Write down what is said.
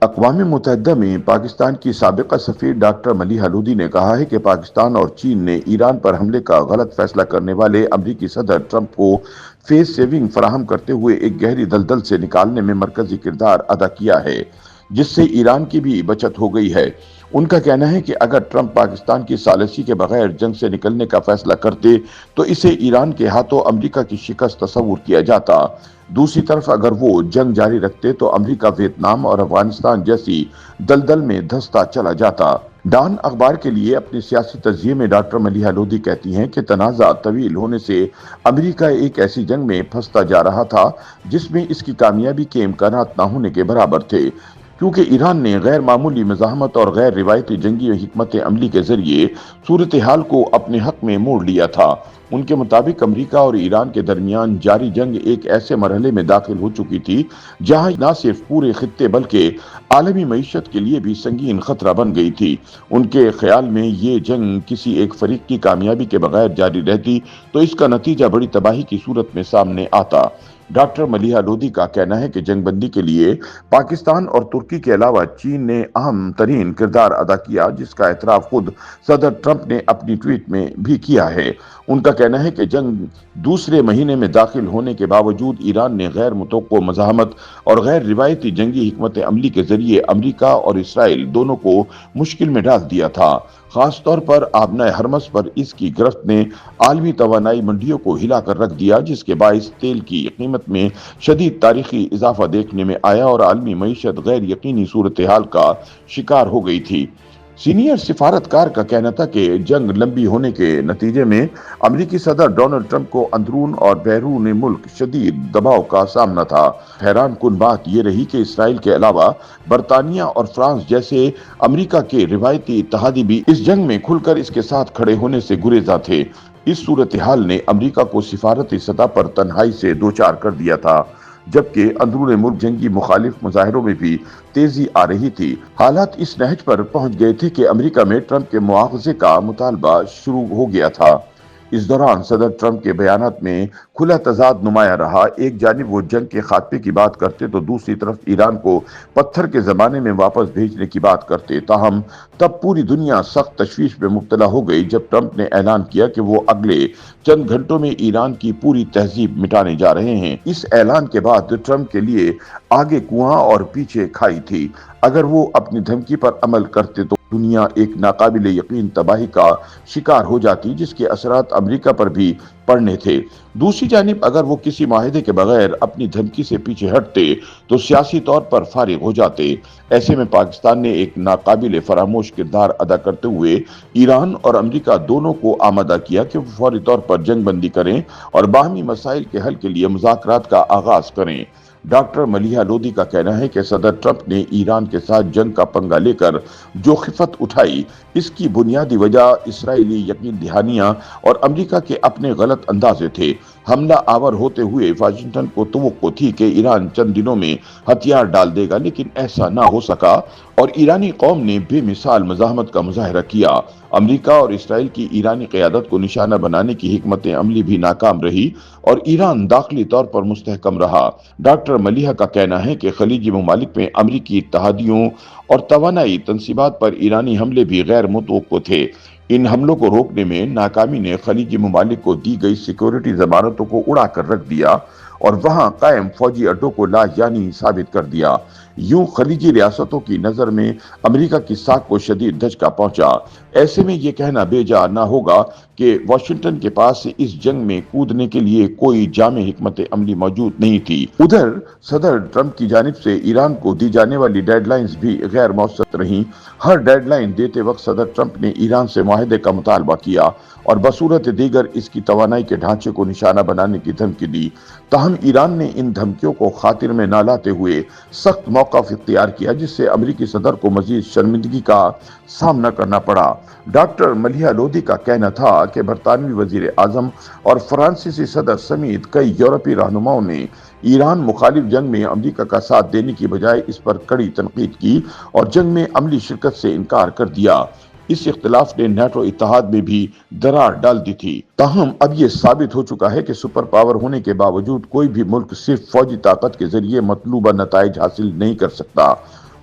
اقوام متحدہ میں پاکستان کی سابقہ سفیر ڈاکٹر ملیحہ لودھی نے کہا ہے کہ پاکستان اور چین نے ایران پر حملے کا غلط فیصلہ کرنے والے امریکی صدر ٹرمپ کو فیس سیونگ فراہم کرتے ہوئے ایک گہری دلدل سے نکالنے میں مرکزی کردار ادا کیا ہے، جس سے ایران کی بھی بچت ہو گئی ہے۔ ان کا کہنا ہے کہ اگر ٹرمپ پاکستان کی ثالثی کے بغیر جنگ سے نکلنے کا فیصلہ کرتے تو اسے ایران کے ہاتھوں امریکہ کی شکست تصور کیا جاتا۔ دوسری طرف اگر وہ جنگ جاری رکھتے تو امریکہ ویتنام اور افغانستان جیسی دلدل میں دھنستا چلا جاتا۔ ڈان اخبار کے لیے اپنے سیاسی تجزیے میں ڈاکٹر ملیحہ لودھی کہتی ہیں کہ تنازع طویل ہونے سے امریکہ ایک ایسی جنگ میں پھنستا جا رہا تھا جس میں اس کی کامیابی کے امکانات نہ ہونے کے برابر تھے، کیونکہ ایران نے غیر معمولی مزاحمت اور غیر روایتی جنگی حکمت عملی کے ذریعے صورتحال کو اپنے حق میں موڑ لیا تھا۔ ان کے مطابق امریکہ اور ایران کے درمیان جاری جنگ ایک ایسے مرحلے میں داخل ہو چکی تھی جہاں نہ صرف پورے خطے بلکہ عالمی معیشت کے لیے بھی سنگین خطرہ بن گئی تھی۔ ان کے خیال میں یہ جنگ کسی ایک فریق کی کامیابی کے بغیر جاری رہتی تو اس کا نتیجہ بڑی تباہی کی صورت میں سامنے آتا۔ ڈاکٹر ملیحہ لودھی کا کہنا ہے کہ جنگ بندی کے لیے پاکستان اور ترکی کے علاوہ چین نے اہم ترین کردار ادا کیا، جس کا اعتراف خود صدر ٹرمپ نے اپنی ٹویٹ میں بھی کیا ہے۔ ان کا کہنا ہے کہ جنگ دوسرے مہینے میں داخل ہونے کے باوجود ایران نے غیر متوقع مزاحمت اور غیر روایتی جنگی حکمت عملی کے ذریعے امریکہ اور اسرائیل دونوں کو مشکل میں ڈال دیا تھا۔ خاص طور پر آبنائے ہرمز پر اس کی گرفت نے عالمی توانائی منڈیوں کو ہلا کر رکھ دیا، جس کے باعث تیل کی قیمت میں شدید تاریخی اضافہ دیکھنے میں آیا اور عالمی معیشت غیر یقینی صورتحال کا شکار ہو گئی تھی۔ سینئر سفارتکار کا کہنا تھا کہ جنگ لمبی ہونے کے نتیجے میں امریکی صدر ڈونلڈ ٹرمپ کو اندرون اور بیرون ملک شدید دباؤ کا سامنا تھا۔ حیران کن بات یہ رہی کہ اسرائیل کے علاوہ برطانیہ اور فرانس جیسے امریکہ کے روایتی اتحادی بھی اس جنگ میں کھل کر اس کے ساتھ کھڑے ہونے سے گریزاں تھے۔ اس صورتحال نے امریکہ کو سفارتی سطح پر تنہائی سے دوچار کر دیا تھا، جبکہ اندرون ملک جنگی مخالف مظاہروں میں بھی تیزی آ رہی تھی۔ حالات اس نہج پر پہنچ گئے تھے کہ امریکہ میں ٹرمپ کے مواخذے کا مطالبہ شروع ہو گیا تھا۔ اس دوران صدر ٹرمپ کے بیانات میں کھلا تضاد نمایاں رہا۔ ایک جانب وہ جنگ کے خاتمے کی بات کرتے تو دوسری طرف ایران کو پتھر کے زمانے میں واپس بھیجنے کی بات کرتے۔ تاہم تب پوری دنیا سخت تشویش میں مبتلا ہو گئی جب ٹرمپ نے اعلان کیا کہ وہ اگلے چند گھنٹوں میں ایران کی پوری تہذیب مٹانے جا رہے ہیں۔ اس اعلان کے بعد ٹرمپ کے لیے آگے کنواں اور پیچھے کھائی تھی۔ اگر وہ اپنی دھمکی پر عمل کرتے تو دنیا ایک ناقابل یقین تباہی کا شکار ہو جاتی، جس کے اثرات امریکہ پر بھی پڑنے تھے۔ دوسری جانب اگر وہ کسی معاہدے کے بغیر اپنی دھمکی سے پیچھے ہٹتے تو سیاسی طور پر فارغ ہو جاتے۔ ایسے میں پاکستان نے ایک ناقابل فراموش کردار ادا کرتے ہوئے ایران اور امریکہ دونوں کو آمادہ کیا کہ وہ فوری طور پر جنگ بندی کریں اور باہمی مسائل کے حل کے لیے مذاکرات کا آغاز کریں۔ ڈاکٹر ملیحہ لودھی کا کہنا ہے کہ صدر ٹرمپ نے ایران کے ساتھ جنگ کا پنگا لے کر جو خفت اٹھائی، اس کی بنیادی وجہ اسرائیلی یقین دہانیاں اور امریکہ کے اپنے غلط اندازے تھے۔ حملہ آور ہوتے ہوئے واشنگٹن کو توقع تھی کہ ایران چند دنوں میں ہتھیار ڈال دے گا، لیکن ایسا نہ ہو سکا اور ایرانی قوم نے بے مثال مزاحمت کا مظاہرہ کیا۔ امریکہ اور اسرائیل کی ایرانی قیادت کو نشانہ بنانے کی حکمت عملی بھی ناکام رہی اور ایران داخلی طور پر مستحکم رہا۔ ڈاکٹر ملیحہ کا کہنا ہے کہ خلیجی ممالک میں امریکی اتحادیوں اور توانائی تنصیبات پر ایرانی حملے بھی غیر متوقع تھے۔ ان حملوں کو روکنے میں ناکامی نے خلیجی ممالک کو دی گئی سیکورٹی ضمانتوں کو اڑا کر رکھ دیا اور وہاں قائم فوجی اڈوں کو لاجانی ثابت کر دیا۔ یوں خلیجی ریاستوں کی نظر میں امریکہ کی ساکھ کو شدید دھچکا پہنچا۔ ایسے میں یہ کہنا بے جا نہ ہوگا کہ واشنگٹن کے پاس اس جنگ میں کودنے کے لیے کوئی جامع حکمت عملی موجود نہیں تھی۔ ادھر صدر ٹرمپ کی جانب سے ایران کو دی جانے والی ڈیڈ لائنز بھی غیر مؤثر رہیں۔ ہر ڈیڈ لائن دیتے وقت صدر ٹرمپ نے ایران سے معاہدے کا مطالبہ کیا اور بصورت دیگر اس کی توانائی کے ڈھانچے کو نشانہ بنانے کی دھمکی دی۔ تاہم ایران نے ان دھمکیوں کو خاطر میں نہ لاتے ہوئے سخت موقف اختیار کیا، جس سے امریکی صدر کو مزید شرمندگی کا سامنا کرنا پڑا۔ ڈاکٹر ملیحہ لودھی کا کہنا تھا کہ برطانوی وزیر اعظم اور فرانسیسی صدر سمیت کئی یورپی رہنماؤں نے ایران مخالف جنگ میں امریکہ کا ساتھ دینے کی بجائے اس پر کڑی تنقید کی اور جنگ میں عملی شرکت سے انکار کر دیا۔ اس اختلاف نے نیٹو اتحاد میں بھی درار ڈال دی تھی۔ تاہم اب یہ ثابت ہو چکا ہے کہ سپر پاور ہونے کے باوجود کوئی بھی ملک صرف فوجی طاقت کے ذریعے مطلوبہ نتائج حاصل نہیں کر سکتا۔